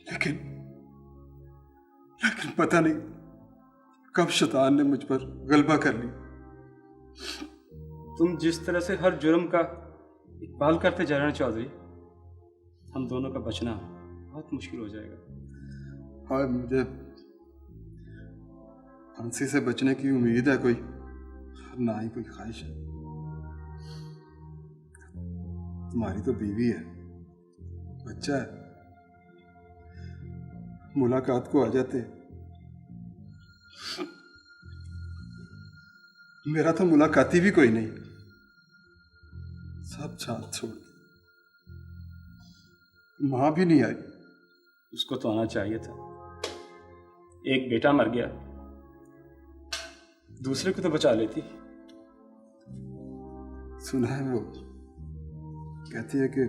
लेकिन लेकिन पता नहीं कब शैतान ने मुझ पर गलबा कर ली। तुम जिस तरह से हर जुर्म का इकबाल करते जा रहे हैं चौधरी, हम दोनों का बचना बहुत मुश्किल हो जाएगा। और मुझे फांसी से बचने की उम्मीद है कोई, ना ही कोई ख्वाहिश है। तुम्हारी तो बीवी है, बच्चा है, मुलाकात को आ जाते। मेरा तो मुलाकाती भी कोई नहीं, सब साथ छोड़ दी। मां भी नहीं आई। उसको तो आना चाहिए था। एक बेटा मर गया, दूसरे को तो बचा लेती। सुना है वो कहती है कि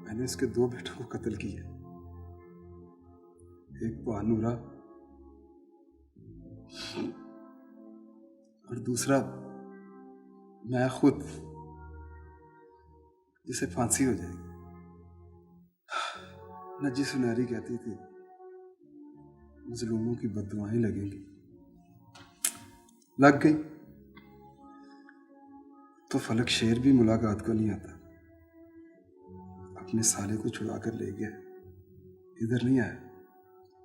मैंने इसके 2 बेटों को कत्ल किया, एक पानूरा और दूसरा मैं खुद, जिसे फांसी हो जाएगी। नजी सुनहरी कहती थी मजलूमों की बद्दुआएं लगेंगी, लग गई। तो फलक शेर भी मुलाकात को नहीं आता, अपने साले को छुड़ा कर ले गया, इधर नहीं आया।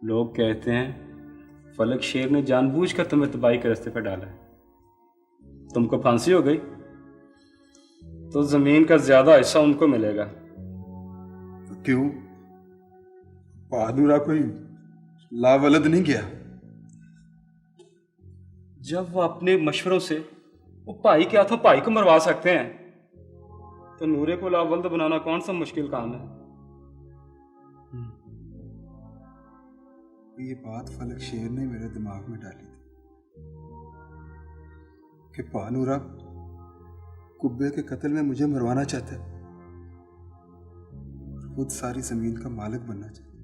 लोग कहते हैं फलक शेर ने जानबूझकर तुम्हें तबाही के रास्ते पर डाला है। तुमको फांसी हो गई तो जमीन का ज्यादा हिस्सा उनको मिलेगा। तो क्यों? पानूरा कोई लावलद नहीं गया? जब वो अपने मशवरों से वो भाई के हाथों भाई को मरवा सकते हैं, तो नूरे को लावल्द बनाना कौन सा मुश्किल काम है। ये बात फलक शेर ने मेरे दिमाग में डाली थी कि पानूरा कुब्बे के कत्ल में मुझे मरवाना चाहता है, खुद सारी जमीन का मालिक बनना चाहता है।